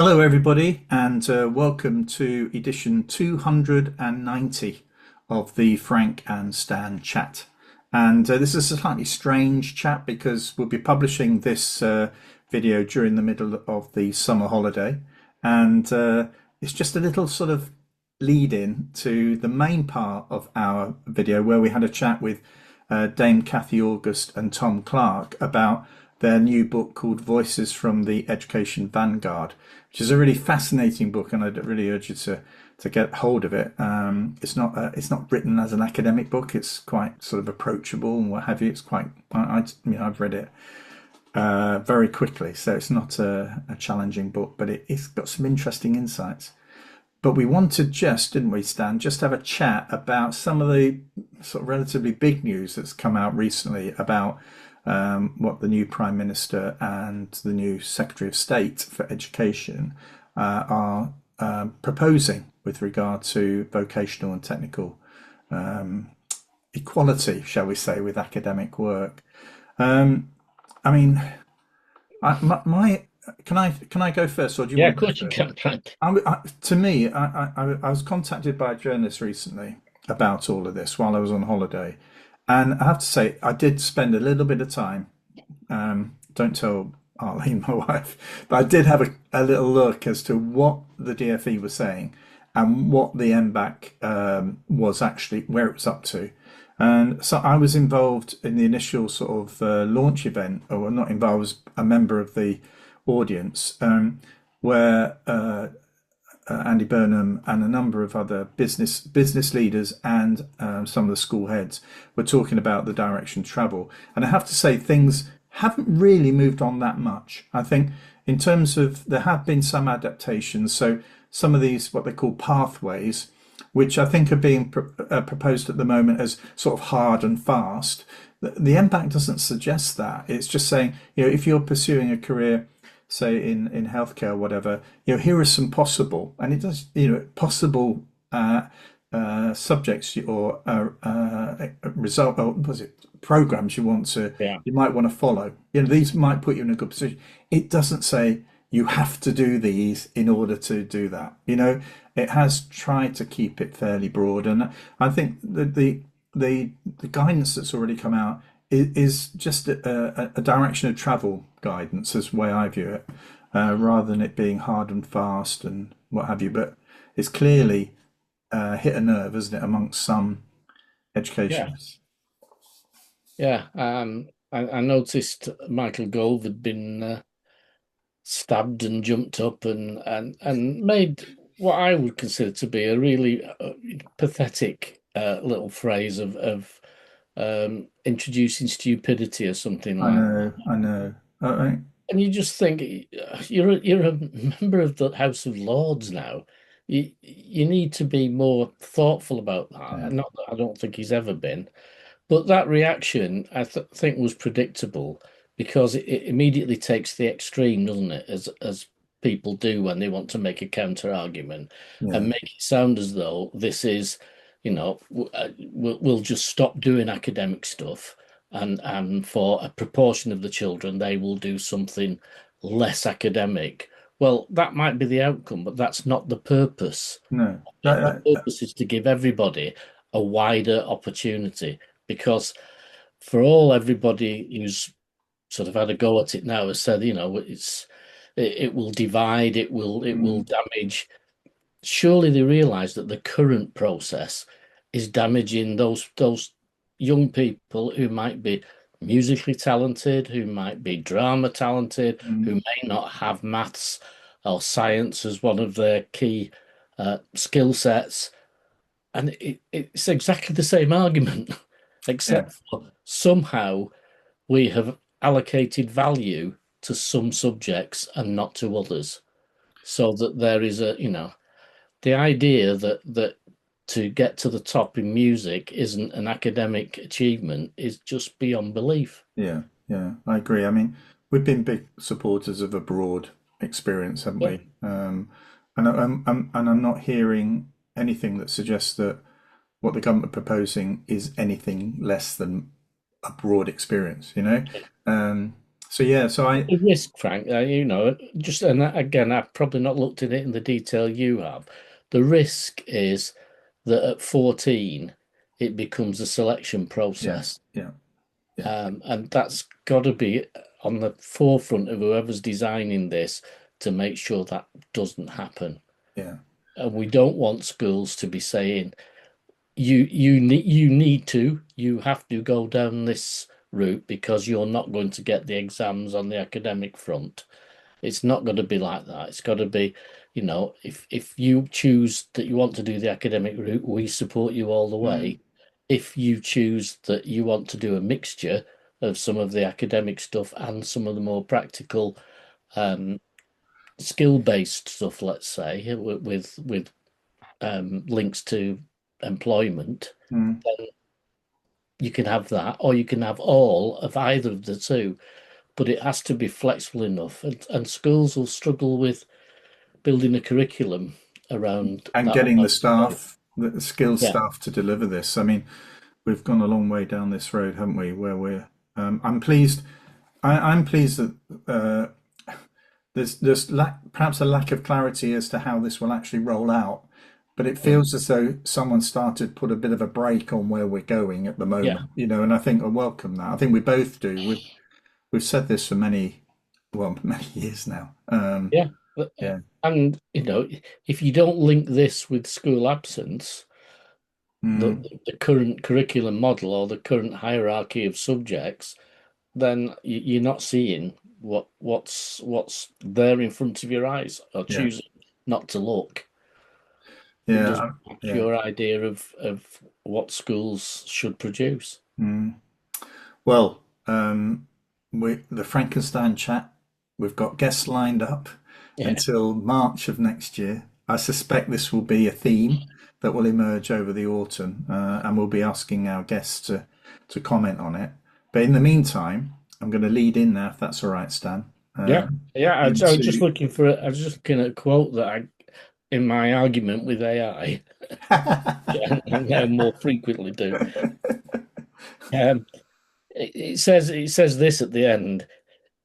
Hello, everybody, and welcome to edition 290 of the Frank and Stan chat. And this is a slightly strange chat because we'll be publishing this video during the middle of the summer holiday. And it's just a little sort of lead in to the main part of our video where we had a chat with Dame Cathy August and Tom Clark about their new book called Voices from the Education Vanguard, which is a really fascinating book, and I'd really urge you to get hold of it. It's not written as an academic book. It's quite sort of approachable and what have you. It's quite I've read it very quickly, so it's not a challenging book, but it's got some interesting insights. But we wanted didn't we, Stan, just have a chat about some of the sort of relatively big news that's come out recently about what the new Prime Minister and the new Secretary of State for Education are proposing with regard to vocational and technical equality, shall we say, with academic work. I mean, my can I go first, or do you Yeah, of want to go course you first? can, Frank. I was contacted by a journalist recently about all of this while I was on holiday, and I have to say I did spend a little bit of time. Don't tell Arlene, my wife, but I did have a little look as to what the DfE was saying and what the MBAC was actually where it was up to. And so I was involved in the initial sort of launch event, or well, not involved, I was a member of the audience where Andy Burnham and a number of other business leaders and some of the school heads were talking about the direction of travel. And I have to say, things haven't really moved on that much. I think in terms of there have been some adaptations. So some of these, what they call pathways, which I think are being proposed at the moment as sort of hard and fast. The impact doesn't suggest that. It's just saying, if you're pursuing a career, say in healthcare or whatever, here are some possible, and it does, possible subjects or result, or was it programs Yeah, you might want to follow. These might put you in a good position. It doesn't say you have to do these in order to do that. It has tried to keep it fairly broad, and I think that the guidance that's already come out is just a direction of travel guidance, as the way I view it, rather than it being hard and fast and what have you. But it's clearly hit a nerve, isn't it, amongst some yeah, educationists? yeah. I noticed Michael Gove had been stabbed and jumped up and made what I would consider to be a really pathetic little phrase of introducing stupidity or something I like. know, I know. I, And you just think you're a member of the House of Lords now. You need to be more thoughtful about yeah, that. Not that I don't think he's ever been. But that reaction, I th think, was predictable because it immediately takes the extreme, doesn't it? As people do when they want to make a counter argument yeah, and make it sound as though this is, we'll just stop doing academic stuff, and for a proportion of the children, they will do something less academic. Well, that might be the outcome, but that's not the purpose. no. The purpose is to give everybody a wider opportunity because for all everybody who's sort of had a go at it now has said, it will divide, it will Mm, damage. Surely they realise that the current process is damaging those young people who might be musically talented, who might be drama talented, who mm, may not have maths or science as one of their key skill sets. And it's exactly the same argument, yeah, except for somehow we have allocated value to some subjects and not to others. So that there is the idea that to get to the top in music isn't an academic achievement is just beyond belief. yeah, yeah. I agree. I mean, we've been big supporters of a broad experience, haven't Yeah, we? And I'm not hearing anything that suggests that what the government are proposing is anything less than a broad experience. Um, So yeah, so I The risk, Frank, just and again, I've probably not looked at it in the detail you have. The risk is that at 14, it becomes a selection yeah, process. yeah, yeah, And that's got to be on the forefront of whoever's designing this to make sure that doesn't happen. yeah, And we don't want schools to be saying, you have to go down this route because you're not going to get the exams on the academic front. It's not going to be like that. It's got to be, if you choose that you want to do the academic route, we support you all the mm, way. If you choose that you want to do a mixture of some of the academic stuff and some of the more practical, um, skill-based stuff, let's say, with links to employment, mm. then you can have that, or you can have all of either of the two. But it has to be flexible enough, and schools will struggle with building a curriculum around And that getting the almost way. staff, the skilled Yeah, staff to deliver this. I mean, we've gone a long way down this road, haven't we? Where we're, I'm pleased. I'm pleased that there's perhaps a lack of clarity as to how this will actually roll out, but it mm, feels as though someone started to put a bit of a brake on where we're going at the yeah, moment, and I think I welcome that. I think we both do. We've said this for many years now. yeah. Yeah, And if you don't link this with school absence, the, mm, the current curriculum model or the current hierarchy of subjects, then you're not seeing what's there in front of your eyes, or yeah, choosing not to look. It yeah, doesn't match yeah. your idea of what schools should produce. Mm. Well, the Frankenstein chat. We've got guests lined up Yeah, until March of next year. I suspect this will be a theme that will emerge over the autumn, and we'll be asking our guests to comment on it. But in the meantime, I'm going to lead in now, if that's all right, Stan. yeah, yeah. I was just Into looking I was just looking at a quote that I, in my argument with AI, and now more frequently do. Um, it says this at the end.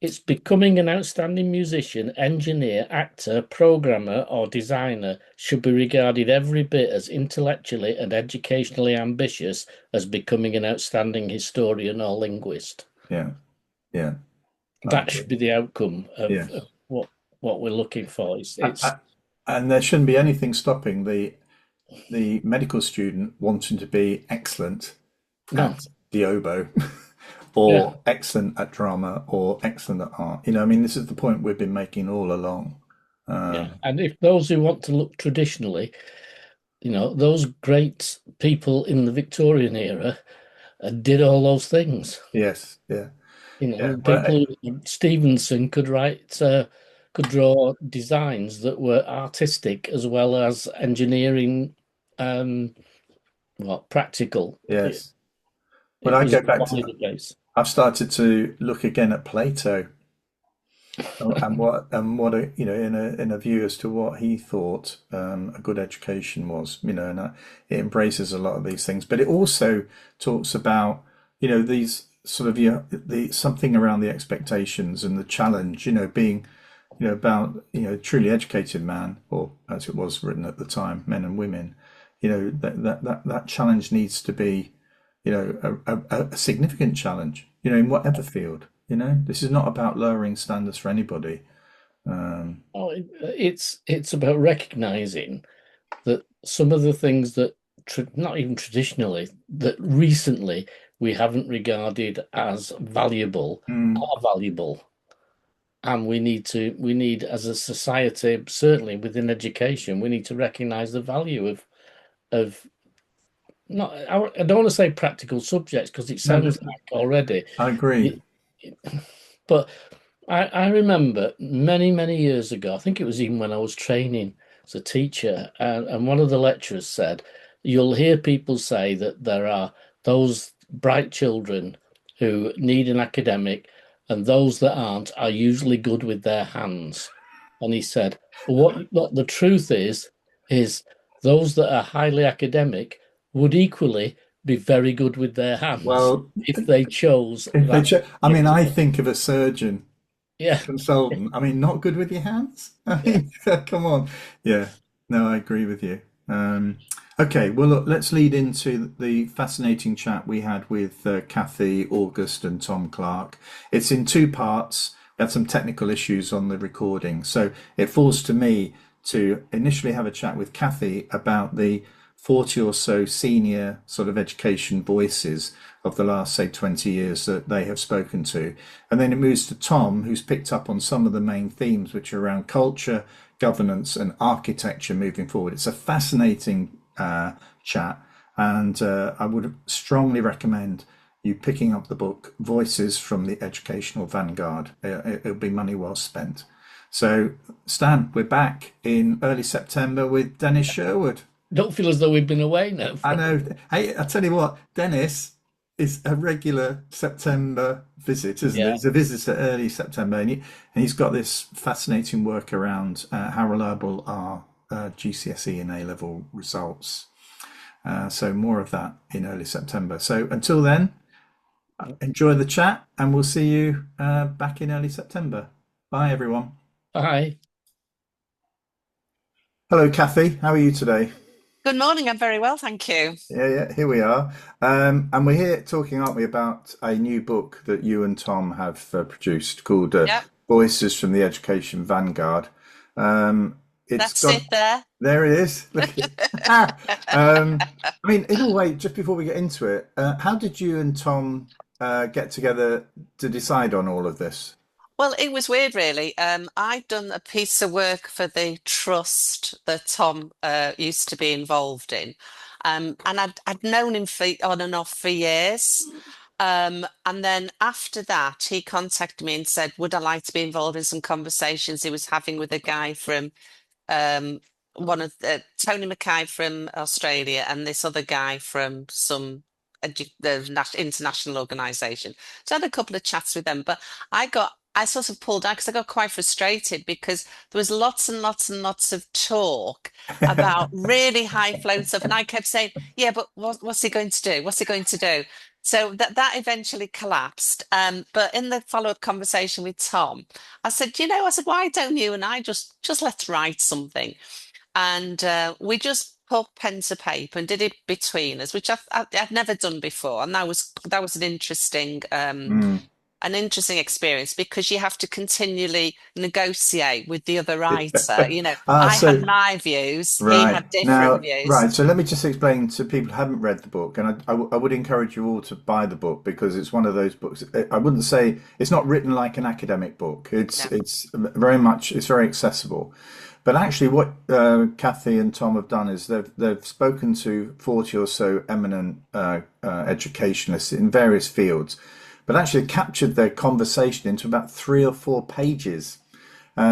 It's becoming an outstanding musician, engineer, actor, programmer, or designer should be regarded every bit as intellectually and educationally ambitious as becoming an outstanding historian or linguist. yeah, yeah, I That should agree. be the outcome Yeah, of what we're looking for. I, It's I, and there shouldn't be anything stopping the medical student wanting to be excellent no, at the oboe yeah, or excellent at drama or excellent at art. I mean, this is the point we've been making all along. yeah. And if those who want to look traditionally, those great people in the Victorian era did all those things. Yes, yeah, yeah. Well, People, Stevenson could draw designs that were artistic as well as engineering, um, practical. It, yes. When it I was go a back to, wider base. I've started to look again at Plato and what in a view as to what he thought a good education was, and it embraces a lot of these things, but it also talks about these sort of the something around the expectations and the challenge, being about truly educated man, or as it was written at the time, men and women, that challenge needs to be a significant challenge, in whatever field. This is not about lowering standards for anybody. Oh, it's about recognizing that some of the things that not even traditionally, that recently we haven't regarded as valuable Mm, are valuable. And we need as a society, certainly within education, we need to recognize the value of not I don't want to say practical subjects because it no, sounds like already. I agree. It- but I remember many, many years ago, I think it was even when I was training as a teacher, and one of the lecturers said, you'll hear people say that there are those bright children who need an academic, and those that aren't are usually good with their hands. And he said, what the truth is those that are highly academic would equally be very good with their hands Well, if they chose if they that check, I mean, I particular. think of a surgeon, a Yeah, consultant. I mean, not good with your hands. I yeah. mean, come on. Yeah, no, I agree with you. Um, okay, well, look, let's lead into the fascinating chat we had with Kathy, August, and Tom Clark. It's in two parts. We had some technical issues on the recording, so it falls to me to initially have a chat with Kathy about the 40 or so senior sort of education voices of the last, say, 20 years that they have spoken to. And then it moves to Tom, who's picked up on some of the main themes, which are around culture, governance, and architecture moving forward. It's a fascinating chat, and I would strongly recommend you picking up the book Voices from the Educational Vanguard. It'll be money well spent. So, Stan, we're back in early September with Dennis Sherwood. Don't feel as though we've been away now I for. know. Hey, I tell you what, Dennis is a regular September visit, isn't he? Yeah. He's a visitor early September, and he's got this fascinating work around how reliable are GCSE and A-level results. So more of that in early September. So until then, enjoy the chat, and we'll see you back in early September. Bye, everyone. Bye. Hello, Kathy. How are you today? Good morning. I'm very well, thank you. Yeah, here we are. And we're here talking, aren't we, about a new book that you and Tom have produced called Yep, Voices from the Education Vanguard. It's that's it got, there. there it is. Look at it. I mean, in a way, just before we get into it, how did you and Tom get together to decide on all of this? Well, it was weird, really. I'd done a piece of work for the trust that Tom used to be involved in, and I'd known him for on and off for years. And then after that, he contacted me and said, "Would I like to be involved in some conversations he was having with a guy from um, one of Tony Mackay from Australia and this other guy from some international organization." So I had a couple of chats with them, but I sort of pulled out because I got quite frustrated because there was lots and lots and lots of talk about really high flown stuff, and I kept saying, "Yeah, but what's he going to do? What's he going to do?" So that eventually collapsed. But in the follow-up conversation with Tom, I said, I said, why don't you and I just let's write something? And we just put pen to paper and did it between us, which I'd never done before, and that was Mm. an interesting experience because you have to continually negotiate with the other writer. Ah, I had so my views, he right had different now, views. right. So let me just explain to people who haven't read the book, and I would encourage you all to buy the book because it's one of those books. I wouldn't say it's not written like an academic book. No. It's very much it's very accessible. But actually, what Kathy and Tom have done is they've spoken to 40 or so eminent educationalists in various fields, but actually captured their conversation into about 3 or 4 pages.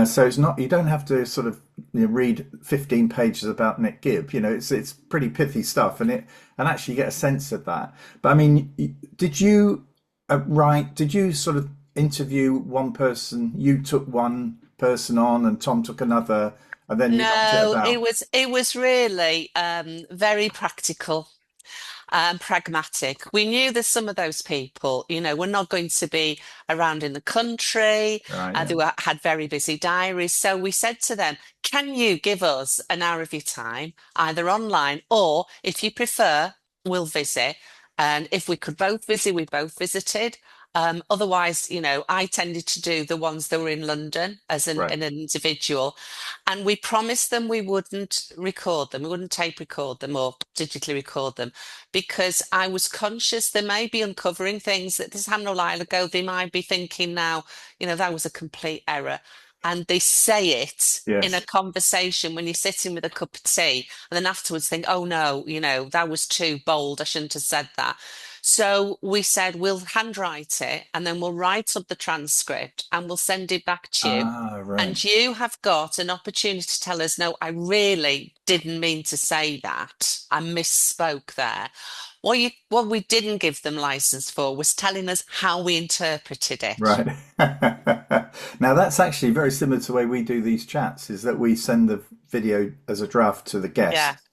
So it's not you don't have to sort of read 15 pages about Nick Gibb. It's pretty pithy stuff, and actually get a sense of that. But I mean, did you write? Did you sort of interview one person? You took one person on, and Tom took another, and then you knocked it No, it about. was it was really very practical and pragmatic. We knew that some of those people, were not going to be around in the country. Right? Yeah. Had very busy diaries. So we said to them, can you give us an hour of your time, either online or if you prefer, we'll visit. And if we could both visit, we both visited. Otherwise, I tended to do the ones that were in London as Right. an individual. And we promised them we wouldn't record them, we wouldn't tape record them or digitally record them because I was conscious they may be uncovering things that this happened a while ago. They might be thinking now, that was a complete error. And they say it in a Yes. conversation when you're sitting with a cup of tea, and then afterwards think, oh no, that was too bold. I shouldn't have said that. So we said we'll handwrite it and then we'll write up the transcript and we'll send it back to you. Ah, right. And you have got an opportunity to tell us, no, I really didn't mean to say that. I misspoke there. What we didn't give them license for was telling us how we interpreted it. Right. Now that's actually very similar to the way we do these chats, is that we send the video as a draft to the Yeah. guest.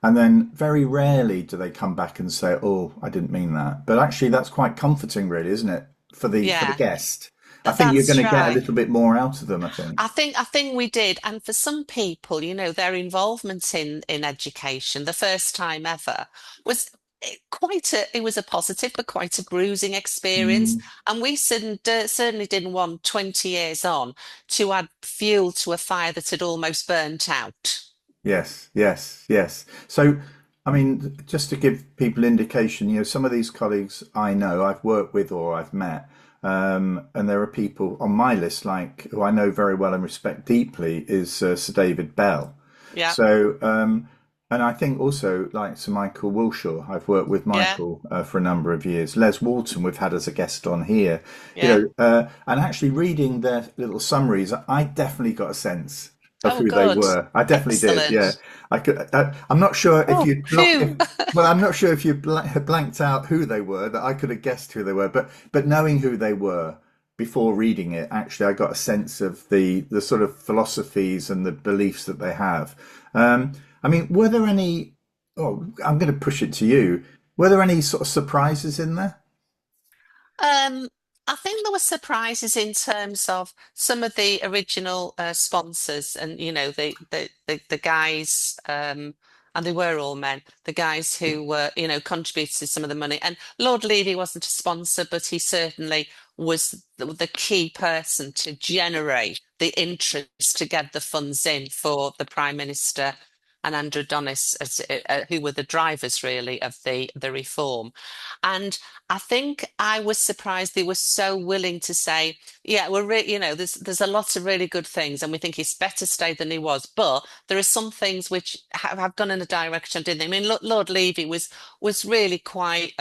And then very rarely do they come back and say, "Oh, I didn't mean that." But actually, that's quite comforting, really, isn't it, for the Yeah, guest? I think you're going that's to get a right. little bit more out of them, I think. I think we did. And for some people, their involvement in education, the first time ever, was it was a positive but quite a bruising experience. Mm. And we certainly didn't want 20 years on to add fuel to a fire that had almost burnt out. Yes, yes, yes. So, I mean, just to give people indication, some of these colleagues I know, I've worked with or I've met, and there are people on my list, like who I know very well and respect deeply, is Sir David Bell. Yeah, So, and I think also like Sir Michael Wilshaw, I've worked with yeah, Michael for a number of years. Les Walton, we've had as a guest on here, yeah. and actually reading their little summaries, I definitely got a sense of Oh, who they good. were. I definitely did. Yeah, Excellent. I could. I'm not sure if Oh, you blocked. phew. Well, I'm not sure if you blanked out who they were. That I could have guessed who they were, but knowing who they were before reading it, actually, I got a sense of the sort of philosophies and the beliefs that they have. I mean, were there any? Oh, I'm going to push it to you. Were there any sort of surprises in there? Um, I think there were surprises in terms of some of the original sponsors, and the guys, and they were all men. The guys who were contributed some of the money. And Lord Levy wasn't a sponsor, but he certainly was the key person to generate the interest to get the funds in for the Prime Minister and Andrew Donis, who were the drivers really of the reform. And I think I was surprised they were so willing to say, yeah, there's a lot of really good things, and we think he's better stay than he was, but there are some things which have gone in a direction, didn't they? I mean, Lord Levy was really quite,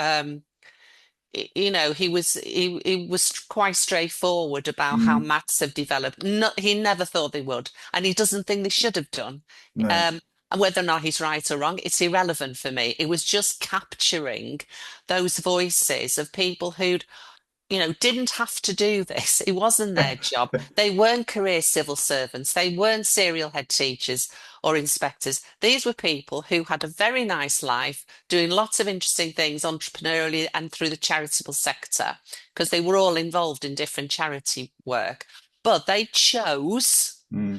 he was quite straightforward about how Mm, maths have developed. No, he never thought they would, and he doesn't think they should have done. no. Um, and whether or not he's right or wrong, it's irrelevant for me. It was just capturing those voices of people who'd didn't have to do this. It wasn't their job. They weren't career civil servants. They weren't serial head teachers or inspectors. These were people who had a very nice life, doing lots of interesting things entrepreneurially and through the charitable sector, because they were all involved in different charity work. But they chose Mm,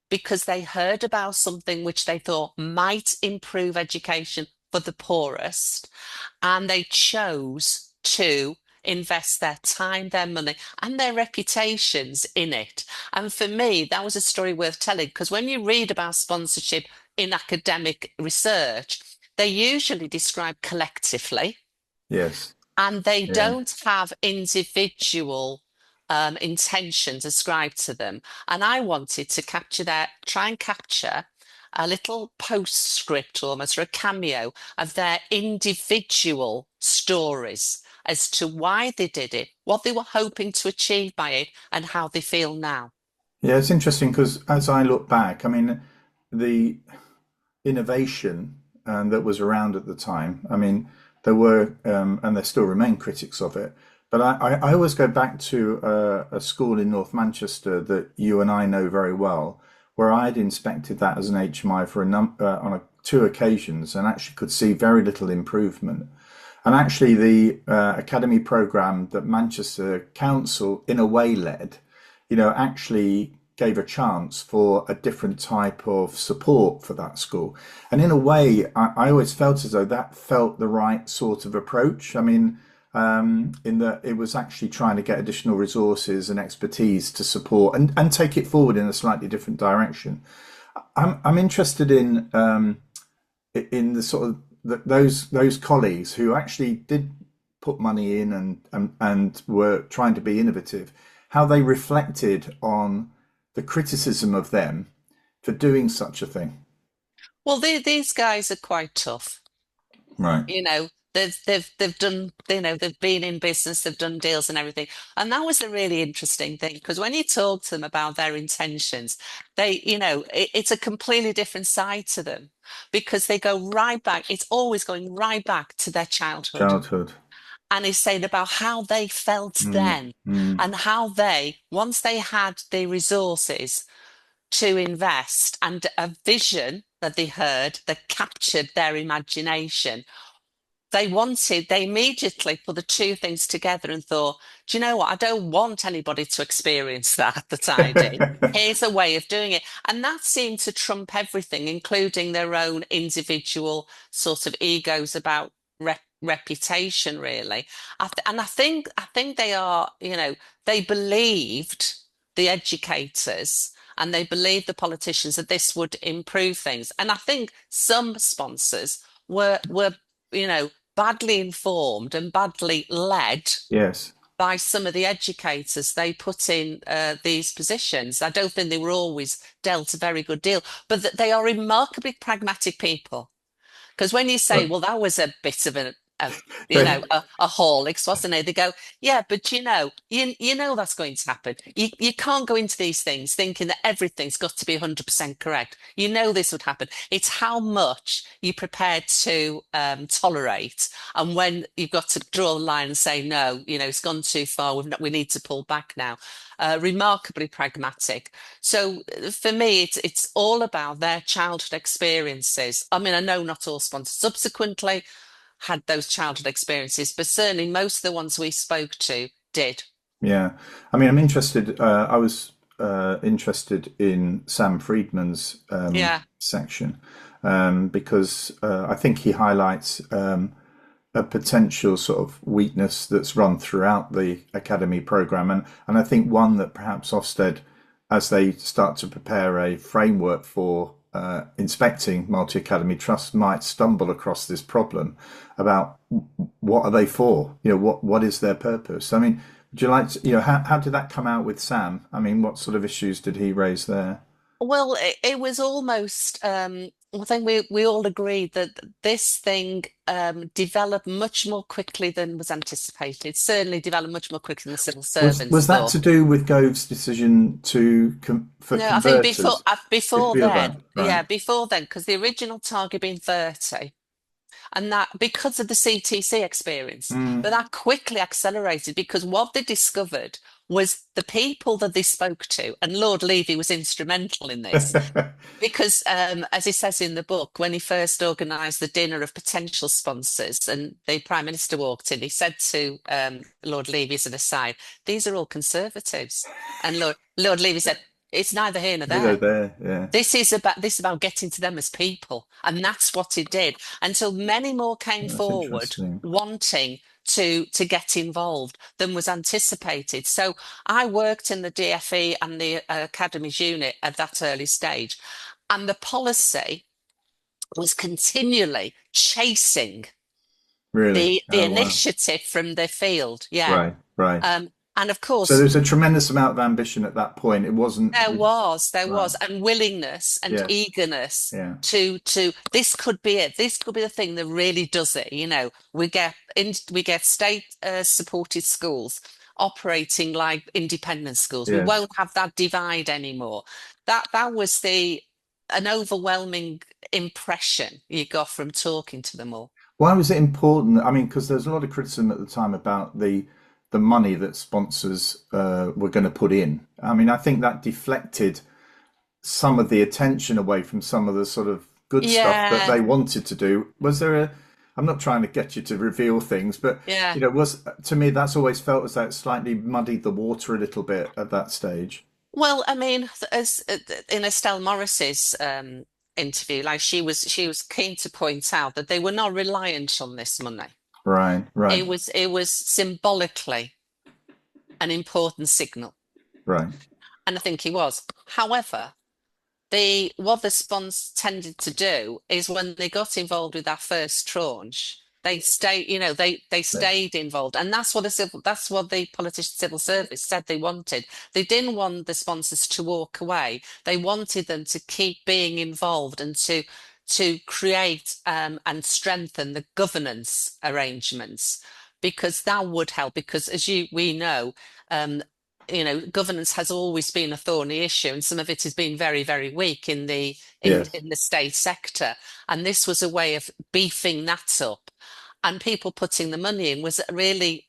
because they heard about something which they thought might improve education for the poorest, and they chose to invest their time, their money, and their reputations in it. And for me, that was a story worth telling, because when you read about sponsorship in academic research, they usually describe collectively, yes. and they Yeah. don't have individual intentions ascribed to them. And I wanted to try and capture a little postscript almost, or a cameo of their individual stories as to why they did it, what they were hoping to achieve by it, and how they feel now. Yeah, it's interesting because as I look back, I mean, the innovation that was around at the time. I mean, there were, and there still remain critics of it. But I always go back to a school in North Manchester that you and I know very well, where I had inspected that as an HMI for two occasions and actually could see very little improvement. And actually, the academy program that Manchester Council, in a way, led, actually gave a chance for a different type of support for that school. And in a way, I always felt as though that felt the right sort of approach. I mean, in that it was actually trying to get additional resources and expertise to support and take it forward in a slightly different direction. I'm interested in the sort of those colleagues who actually did put money in and were trying to be innovative, how they reflected on the criticism of them for doing such a thing. Well, these guys are quite tough. Right. They've done, they've been in business, they've done deals and everything. And that was a really interesting thing, because when you talk to them about their intentions, it's a completely different side to them, because they go right back. It's always going right back to their childhood. Childhood. And it's saying about how they felt Mm, then, mm, and how once they had the resources to invest and a vision. that they heard that captured their imagination. They immediately put the two things together and thought, do you know what? I don't want anybody to experience that I did. Here's a way of doing it. And that seemed to trump everything, including their own individual sort of egos about reputation, really. And I think they are, they believed the educators and they believed the politicians that this would improve things. And I think some sponsors were badly informed and badly led Yes. by some of the educators they put in these positions. I don't think they were always dealt a very good deal, but that they are remarkably pragmatic people. Because when you say, Well, well, that was a bit of they, a Horlicks, wasn't it? They go, yeah, but you know that's going to happen. You can't go into these things thinking that everything's got to be 100% correct. You know this would happen. It's how much you're prepared to tolerate, and when you've got to draw the line and say, no, it's gone too far. We need to pull back now. Remarkably pragmatic. So for me, it's all about their childhood experiences. I mean, I know not all sponsors subsequently had those childhood experiences, but certainly most of the ones we spoke to did. yeah. I mean, I'm interested. I was interested in Sam Freedman's Yeah, section because I think he highlights a potential sort of weakness that's run throughout the academy program, and I think one that perhaps Ofsted, as they start to prepare a framework for inspecting multi-academy trusts, might stumble across this problem about what are they for? What is their purpose? I mean, would you like to, how did that come out with Sam? I mean, what sort of issues did he raise there? well, it was almost. I think we all agreed that this thing developed much more quickly than was anticipated. Certainly developed much more quickly than the civil Was servants that thought. to do with Gove's decision for No, I think before converters? before Before then, that, right? yeah, before then, because the original target being 30. And that because of the CTC experience, Mm. but that quickly accelerated because what they discovered was the people that they spoke to, and Lord Levy was instrumental in this because, as he says in the book, when he first organised the dinner of potential sponsors and the Prime Minister walked in, he said to Lord Levy as an aside, these are all Conservatives. And Lord Levy said, it's neither here nor Hello there. there, yeah. This is about getting to them as people, and that's what it did. Until many more came That's forward interesting. wanting to get involved than was anticipated. So I worked in the DFE and the Academies unit at that early stage, and the policy was continually chasing Really? the Oh, wow. initiative from the field. Yeah. Right, right. And of So course, there's a tremendous amount of ambition at that point. It wasn't there right. was, and willingness and Yes. eagerness Yeah. to this could be it. This could be the thing that really does it. We get state supported schools operating like independent schools. We Yes. won't have that divide anymore. That was the an overwhelming impression you got from talking to them all. Why was it important? I mean, because there's a lot of criticism at the time about the money that sponsors were going to put in. I mean, I think that deflected some of the attention away from some of the sort of good stuff that Yeah, they wanted to do. Was there a? I'm not trying to get you to reveal things, but yeah. was to me that's always felt as though it slightly muddied the water a little bit at that stage. Well, I mean, as in Estelle Morris's interview, like she was keen to point out that they were not reliant on this money. Right, right, It was symbolically an important signal, right. and I think he was. However, what the sponsors tended to do is when they got involved with that first tranche, they stayed, they stayed involved, and that's what the politician civil service said they wanted. They didn't want the sponsors to walk away. They wanted them to keep being involved and to create and strengthen the governance arrangements because that would help. Because as we know, um, governance has always been a thorny issue, and some of it has been very, very weak in the in Yes, in the state sector. And this was a way of beefing that up. And people putting the money in was really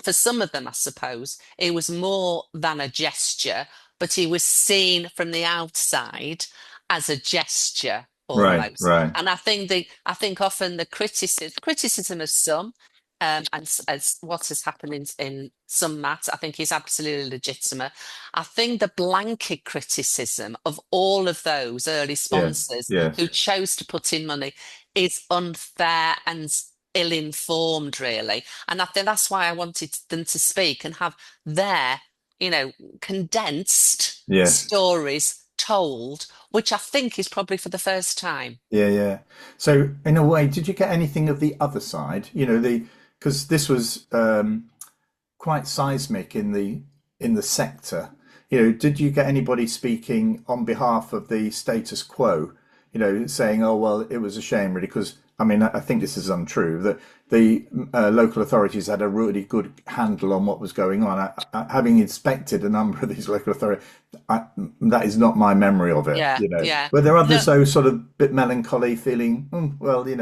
for some of them, I suppose, it was more than a gesture, but it was seen from the outside as a gesture. Right, almost. right. And I think often the criticism of some, as what has happened in some maths, I think is absolutely legitimate. I think the blanket criticism of all of those early Yes, sponsors who yes, chose to put in money is unfair and ill-informed, really. And I think that's why I wanted them to speak and have their, condensed yes. stories told, which I think is probably for the first time. Yeah, yeah. So in a way, did you get anything of the other side? Because this was quite seismic in the sector. Did you get anybody speaking on behalf of the status quo? Saying, "Oh well, it was a shame, really," because I mean, I think this is untrue. That the local authorities had a really good handle on what was going on. Having inspected a number of these local authorities, that is not my memory of it. Yeah, yeah. Were there No, others though, sort of bit melancholy, feeling, well, we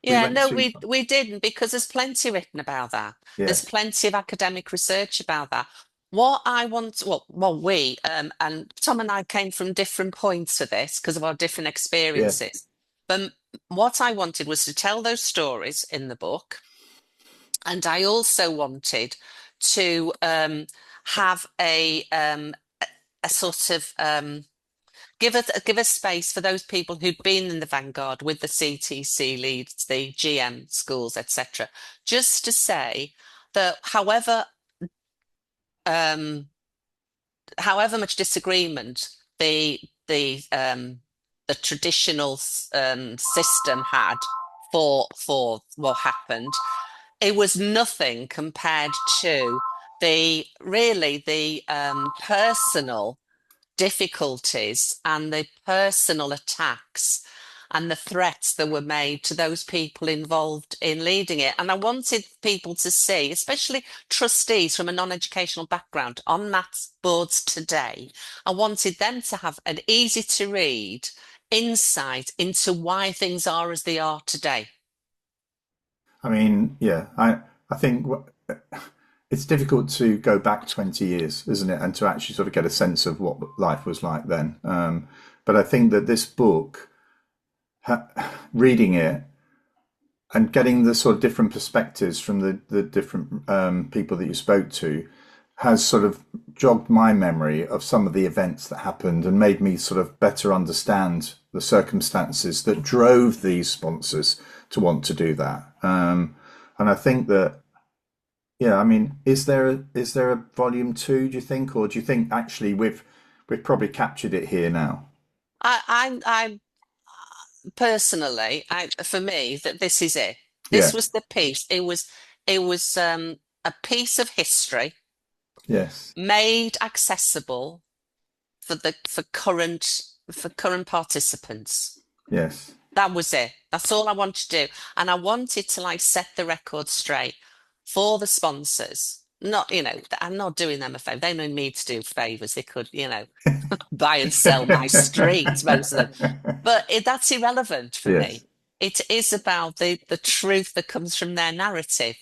yeah, went no, too we didn't because there's plenty written about that. There's Yes, plenty of academic research about that. What I want, well, we and Tom and I came from different points to this because of our different yes, experiences. But what I wanted was to tell those stories in the book, and I also wanted to have a sort of give a space for those people who'd been in the Vanguard with the CTC leads, the GM schools, etc. Just to say that um, however much disagreement the traditional system had for what happened, it was nothing compared to the personal difficulties and the personal attacks and the threats that were made to those people involved in leading it. And I wanted people to see, especially trustees from a non-educational background on maths boards today, I wanted them to have an easy to read insight into why things are as they are today. I mean, yeah, I think it's difficult to go back 20 years, isn't it? And to actually sort of get a sense of what life was like then. But I think that this book, reading it and getting the sort of different perspectives from the different people that you spoke to, has sort of jogged my memory of some of the events that happened and made me sort of better understand the circumstances that drove these sponsors to want to do that. And I think that, yeah, I mean, is there a volume two, do you think, or do you think actually we've probably captured it here now? I personally, for me, that this is it. This Yeah. was the piece. It was a piece of history Yes. made accessible for current participants. Yes. That was it. That's all I wanted to do. And I wanted to like set the record straight for the sponsors. Not, I'm not doing them a favor. They don't need to do favors. They could, buy and sell my street, most of them. But that's irrelevant for Yes. me. It is about the truth that comes from their narrative.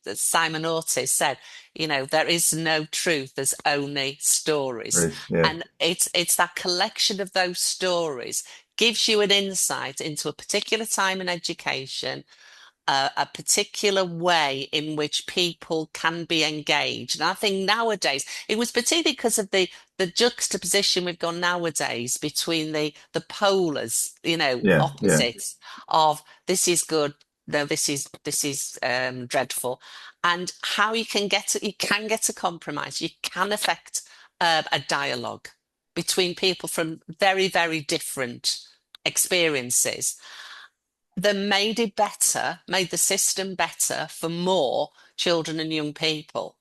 As Simon Ortiz said, there is no truth, there's only stories. Yeah. And it's that collection of those stories gives you an insight into a particular time in education, a particular way in which people can be engaged. And I think nowadays, it was particularly because of the juxtaposition we've got nowadays between the polars, Yeah. Yeah. opposites of this is good, no, this is dreadful, and how you can get a compromise, you can affect a dialogue between people from very, very different experiences that made it better, made the system better for more children and young people.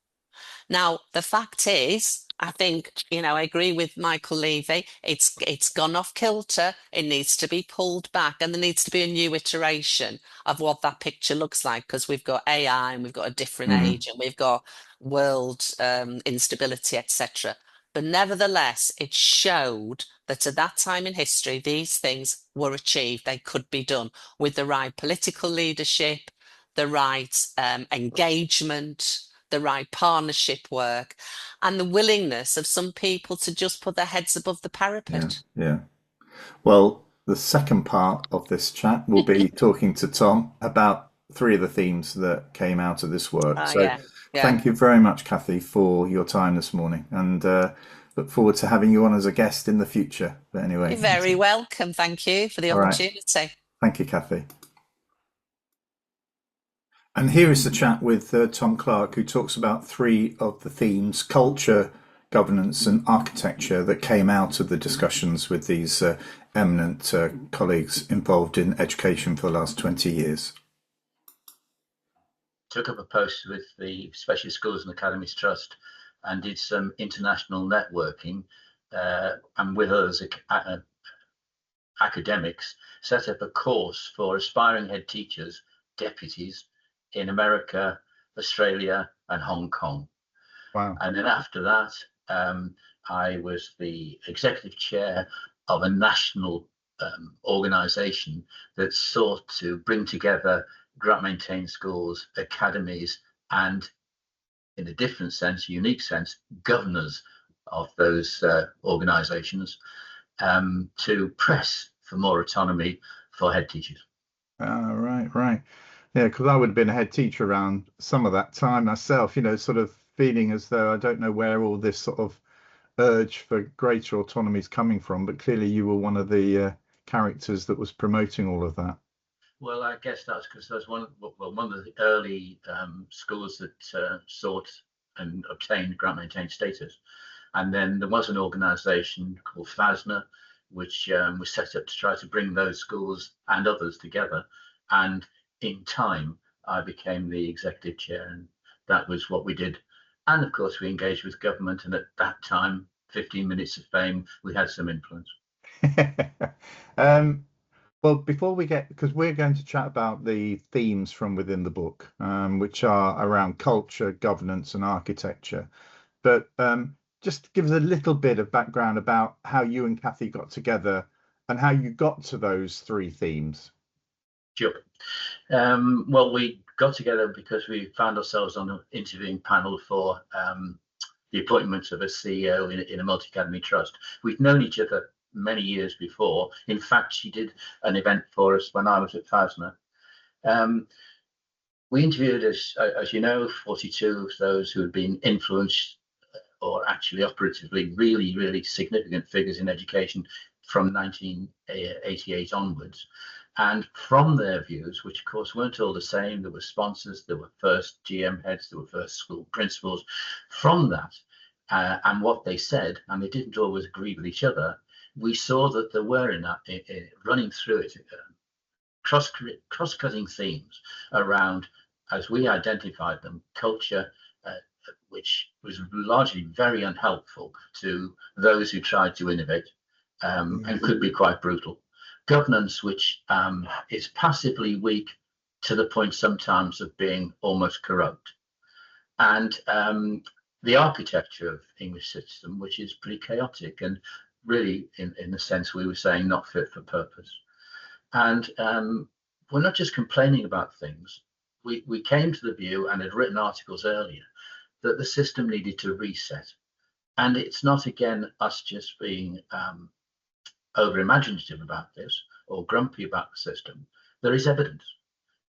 Now, the fact is, I think, I agree with Michael Levy. It's gone off kilter. It needs to be pulled back, and there needs to be a new iteration of what that picture looks like because we've got AI and we've got a different Mhm. age and we've got world instability, etc. But nevertheless, it showed that at that time in history, these things were achieved. They could be done with the right political leadership, the right engagement, the right partnership work, and the willingness of some people to just put their heads above the Yeah. parapet. Yeah. Well, the second part of this chat, we'll be talking to Tom about three of the themes that came out of this work. So Yeah, yeah. thank you very much, Kathy, for your time this morning, and look forward to having you on as a guest in the future. But anyway, You're very welcome. Thank you for the all right. opportunity. Thank you, Kathy. And here is the chat with Tom Clark, who talks about three of the themes: culture, governance, and architecture, that came out of the discussions with these eminent colleagues involved in education for the last 20 years. Took up a post with the Specialist Schools and Academies Trust and did some international networking, and with others academics set up a course for aspiring head teachers, deputies in America, Australia, and Hong Kong. Wow. And then after that, I was the executive chair of a national organization that sought to bring together grant maintained schools, academies, and in a different sense, unique sense, governors of those organizations to press for more autonomy for head teachers. Right. Yeah, because I would have been a head teacher around some of that time myself, sort of feeling as though I don't know where all this sort of urge for greater autonomy is coming from, but clearly you were one of the characters that was promoting all of that. Well, I guess that's because there's one of the early schools that sought and obtained grant maintained status. And then there was an organization called FASNA, which was set up to try to bring those schools and others together. And in time, I became the executive chair, and that was what we did. And of course, we engaged with government. And at that time, 15 minutes of fame, we had some influence. Well, before we get, because we're going to chat about the themes from within the book, which are around culture, governance, and architecture. But just give us a little bit of background about how you and Kathy got together and how you got to those three themes. Sure. Well, we got together because we found ourselves on an interviewing panel for the appointment of a CEO in a multi-academy trust. We'd known each other many years before. In fact, she did an event for us when I was at FASNA. We interviewed, as you know, 42 of those who had been influenced or actually operatively really significant figures in education from 1988 onwards. And from their views, which of course weren't all the same, there were sponsors, there were first GM heads, there were first school principals. From that and what they said, and they didn't always agree with each other, we saw that there were running through it cross-cutting themes around, as we identified them, culture, which was largely very unhelpful to those who tried to innovate and could be quite brutal. Governance, which is passively weak to the point sometimes of being almost corrupt. And the architecture of English system, which is pretty chaotic and really, in the sense we were saying, not fit for purpose. And we're not just complaining about things. We came to the view, and had written articles earlier, that the system needed to reset. And it's not, again, us just being over imaginative about this or grumpy about the system. There is evidence.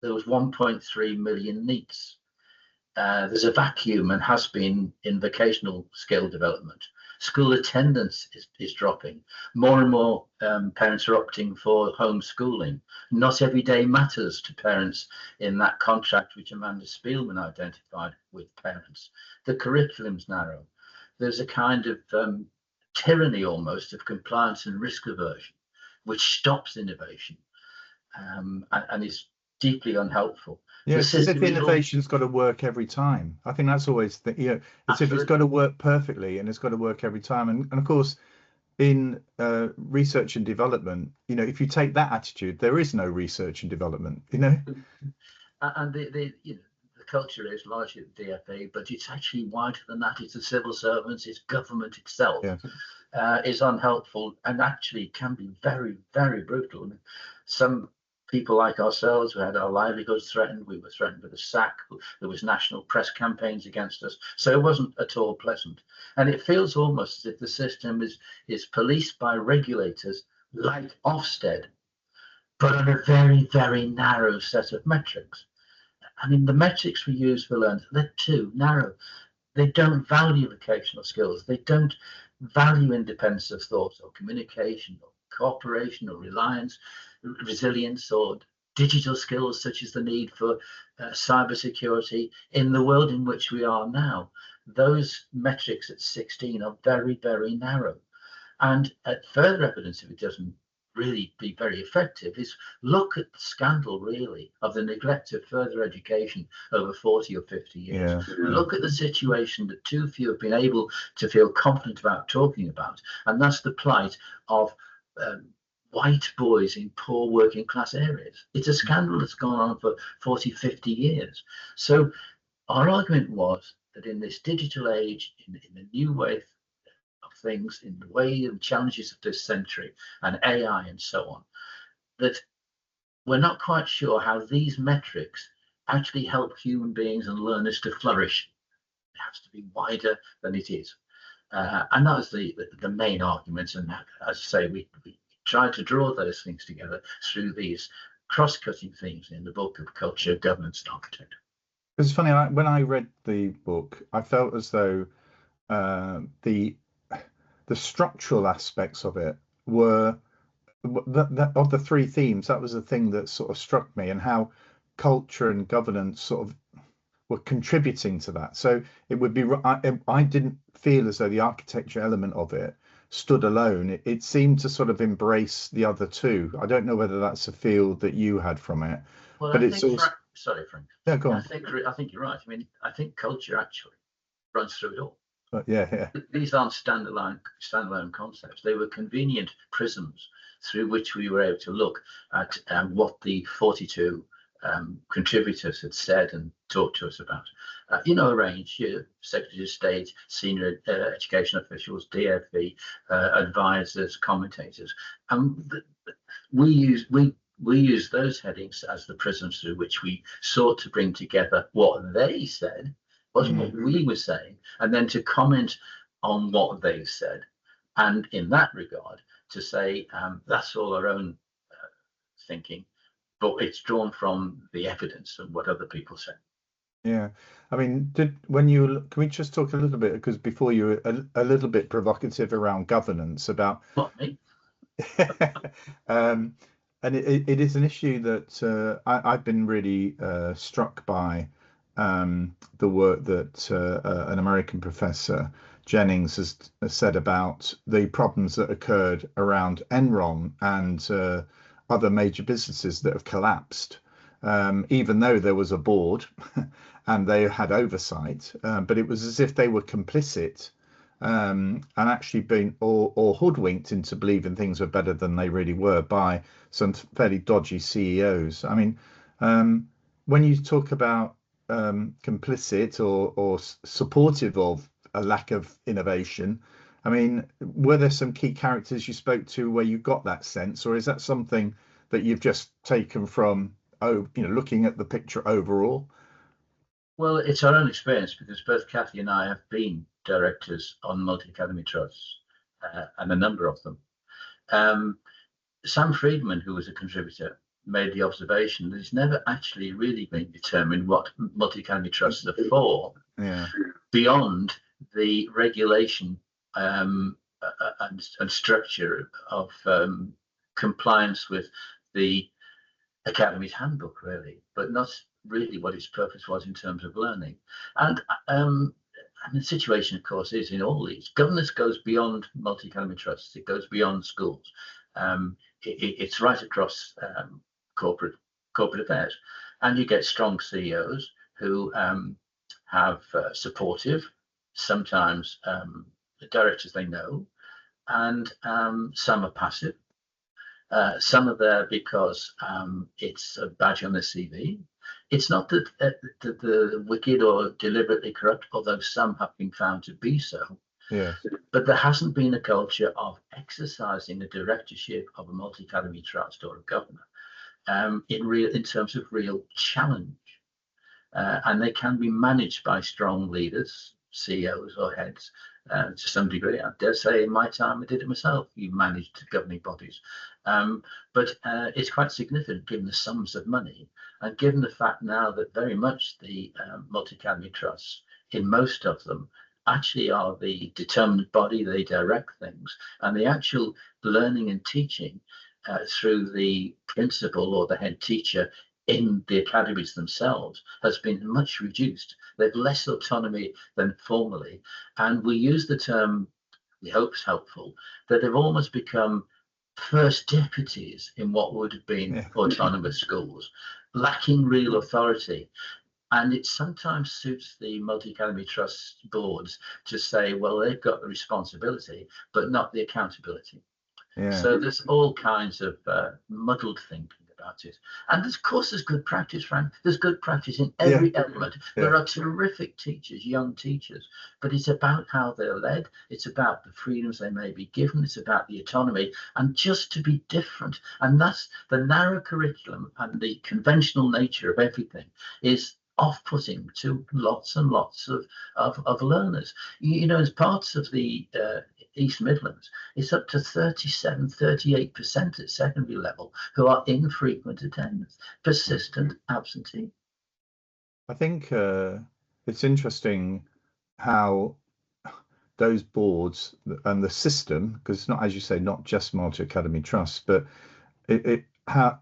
There was 1.3 million NEETs. There's a vacuum, and has been, in vocational skill development. School attendance is dropping. More and more parents are opting for homeschooling. Not every day matters to parents in that contract which Amanda Spielman identified with parents. The curriculum's narrow. There's a kind of tyranny almost of compliance and risk aversion, which stops innovation and is deeply unhelpful. Yeah, as if innovation's got to work every time. I think that's always the, as if it's got to work perfectly, and it's got to work every time. And of course, in research and development, if you take that attitude, there is no research and development. And the culture is largely the DFE, but it's actually wider than that. It's the civil servants, it's government itself. Is unhelpful and actually can be very brutal. Some people like ourselves, who had our livelihoods threatened, we were threatened with a sack. There was national press campaigns against us, so it wasn't at all pleasant. And it feels almost as if the system is policed by regulators like Ofsted, but on a very, very narrow set of metrics. I mean, the metrics we use for learning, they're too narrow. They don't value vocational skills. They don't value independence of thought or communication or cooperation or reliance, resilience or digital skills such as the need for cybersecurity in the world in which we are now. Those metrics at 16 are very, very narrow. And further evidence, if it doesn't really be very effective, is look at the scandal really of the neglect of further education over 40 or 50 years. Yeah. Look at the situation that too few have been able to feel confident about talking about, and that's the plight of white boys in poor working class areas. It's a scandal that's gone on for 40, 50 years. So our argument was that in this digital age, in the new way of things, in the way and challenges of this century and AI and so on, that we're not quite sure how these metrics actually help human beings and learners to flourish. It has to be wider than it is. And that was the main argument. And as I say, we tried to draw those things together through these cross-cutting themes in the book of culture, governance and architecture. It's funny, when I read the book, I felt as though the structural aspects of it were of the three themes. That was the thing that sort of struck me, and how culture and governance sort of were contributing to that. So it would be, I didn't feel as though the architecture element of it stood alone. It seemed to sort of embrace the other two. I don't know whether that's a feel that you had from it. Well, but it's also sorry, Frank. Yeah, go on. I think you're right. I mean, I think culture actually runs through it all. Yeah. These aren't standalone concepts. They were convenient prisms through which we were able to look at what the 42 contributors had said and talked to us about. A range: Secretary of State, senior education officials, DFE, advisors, commentators. We use those headings as the prisms through which we sought to bring together what they said, wasn't what we were saying, and then to comment on what they said. And in that regard, to say that's all our own thinking, but it's drawn from the evidence and what other people say. Yeah, I mean, can we just talk a little bit, because before you were a little bit provocative around governance about Not me. and it is an issue that I've been really struck by, the work that an American professor, Jennings, has said about the problems that occurred around Enron and other major businesses that have collapsed, even though there was a board and they had oversight, but it was as if they were complicit and actually been or hoodwinked into believing things were better than they really were by some fairly dodgy CEOs. I mean, when you talk about complicit or supportive of a lack of innovation, I mean, were there some key characters you spoke to where you got that sense, or is that something that you've just taken from looking at the picture overall? Well, it's our own experience, because both Kathy and I have been directors on multi-academy trusts, and a number of them. Sam Freedman, who was a contributor, made the observation that it's never actually really been determined what multi-academy trusts are for, beyond the regulation and structure of compliance with the Academy's handbook, really, but not really what its purpose was in terms of learning. And the situation, of course, is in all these. Governance goes beyond multi-academy trusts. It goes beyond schools. It's right across corporate affairs. And you get strong CEOs who have supportive, sometimes the directors they know, and some are passive. Some are there because it's a badge on the CV. It's not that the wicked or deliberately corrupt, although some have been found to be so. Yeah. But there hasn't been a culture of exercising the directorship of a multi-academy trust or a governor in terms of real challenge. And they can be managed by strong leaders, CEOs or heads. To some degree, I dare say in my time I did it myself. You managed governing bodies, but it's quite significant given the sums of money and given the fact now that very much the multi-academy trusts, in most of them, actually are the determined body. They direct things, and the actual learning and teaching through the principal or the head teacher in the academies themselves has been much reduced. They've less autonomy than formerly, and we use the term, we hope is helpful, that they've almost become first deputies in what would have been autonomous schools, lacking real authority. And it sometimes suits the multi-academy trust boards to say, well, they've got the responsibility, but not the accountability. So there's all kinds of muddled thinking about it. And of course, there's good practice, Frank. There's good practice in every element. There are terrific teachers, young teachers, but it's about how they're led. It's about the freedoms they may be given. It's about the autonomy and just to be different. And that's the narrow curriculum and the conventional nature of everything is off-putting to lots and lots of learners. You know, as parts of the East Midlands, it's up to 37-38% at secondary level who are infrequent attendance, persistent absentee. I think it's interesting how those boards and the system, because it's not, as you say, not just multi-academy trusts, but how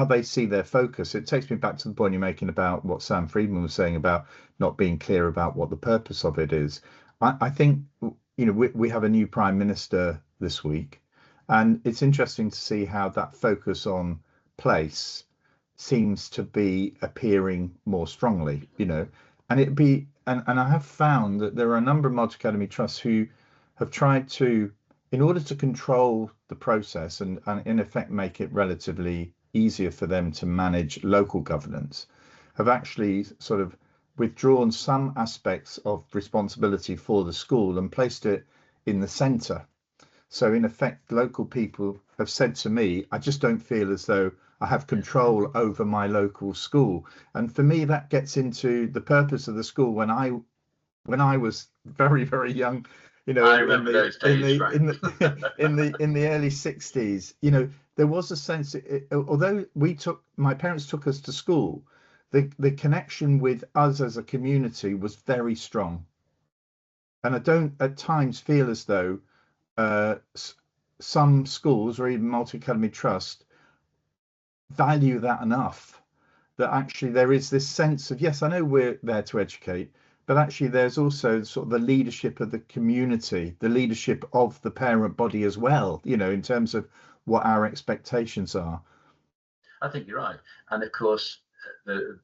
they see their focus. It takes me back to the point you're making about what Sam Freedman was saying about not being clear about what the purpose of it is. I think, you know, we have a new Prime Minister this week, and it's interesting to see how that focus on place seems to be appearing more strongly, you know, and and I have found that there are a number of multi-academy trusts who have tried to, in order to control the process and in effect make it relatively easier for them to manage local governance, have actually sort of withdrawn some aspects of responsibility for the school and placed it in the centre. So in effect, local people have said to me, I just don't feel as though I have control over my local school. And for me, that gets into the purpose of the school. When I was very, very young, you know, I remember those days, in the early 60s, you know, there was a sense, although my parents took us to school, the connection with us as a community was very strong. And I don't at times feel as though some schools or even multi-academy trust value that enough, that actually there is this sense of, yes, I know we're there to educate, but actually there's also sort of the leadership of the community, the leadership of the parent body as well, you know, in terms of what our expectations are. I think you're right. And of course,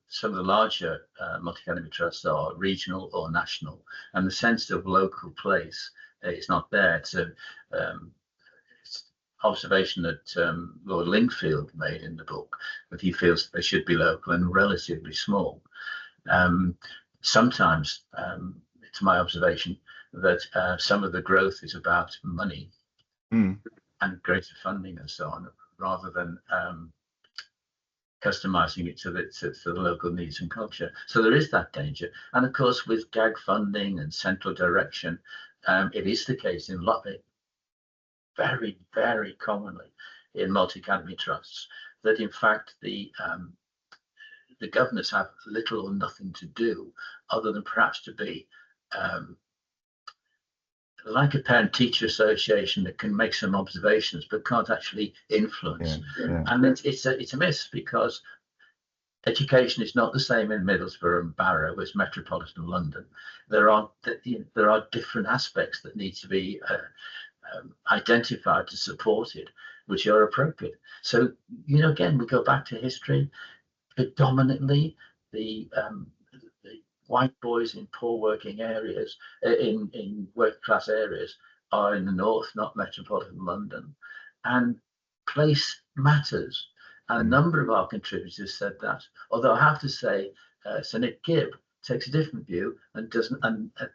some of the larger multi-academy trusts are regional or national, and the sense of local place is not there. It's observation that Lord Lingfield made in the book, that he feels they should be local and relatively small. Sometimes it's my observation that some of the growth is about money and greater funding and so on, rather than customizing it to the local needs and culture. So there is that danger. And of course, with gag funding and central direction, it is the case in very, very commonly in multi-academy trusts that in fact the governors have little or nothing to do other than perhaps to be like a parent-teacher association that can make some observations but can't actually influence. And it's a miss, because education is not the same in Middlesbrough and Barrow as metropolitan London. There are different aspects that need to be identified to support it, which are appropriate. So, you know, again, we go back to history. Predominantly, the white boys in poor working areas, in working class areas, are in the north, not metropolitan London. And place matters. And a number of our contributors said that. Although I have to say, Sir Nick Gibb takes a different view and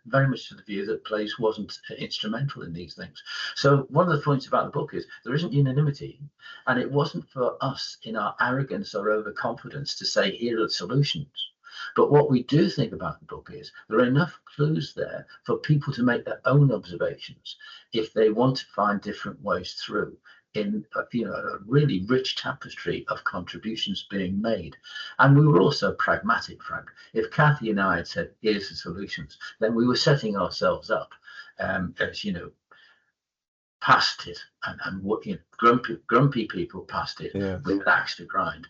very much to the view that place wasn't instrumental in these things. So one of the points about the book is there isn't unanimity, and it wasn't for us in our arrogance or overconfidence to say here are the solutions. But what we do think about the book is there are enough clues there for people to make their own observations if they want to find different ways through in a really rich tapestry of contributions being made. And we were also pragmatic, Frank. If Kathy and I had said, here's the solutions, then we were setting ourselves up as, past it and what, grumpy people past it with an axe to grind.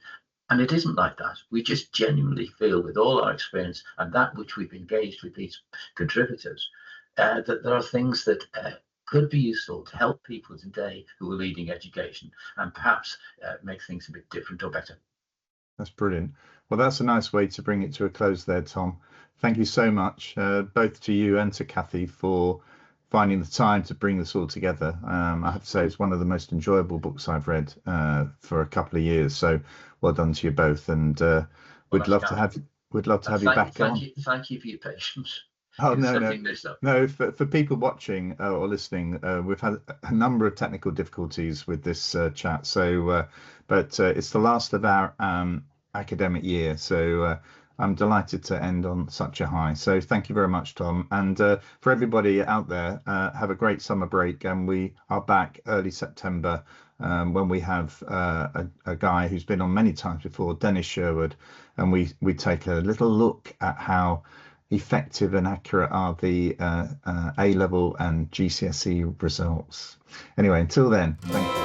And it isn't like that. We just genuinely feel, with all our experience and that which we've engaged with these contributors, that there are things that could be useful to help people today who are leading education and perhaps make things a bit different or better. That's brilliant. Well, that's a nice way to bring it to a close there, Tom. Thank you so much, both to you and to Kathy, for finding the time to bring this all together. I have to say it's one of the most enjoyable books I've read for a couple of years. So well done to you both, and we'd love to have you back on. Thank you for your patience. Oh, no. For people watching or listening, we've had a number of technical difficulties with this chat. So, but it's the last of our academic year. So I'm delighted to end on such a high. So thank you very much, Tom. And for everybody out there, have a great summer break. And we are back early September when we have a guy who's been on many times before, Dennis Sherwood, and we take a little look at how effective and accurate are the A-level and GCSE results. Anyway, until then, thank you.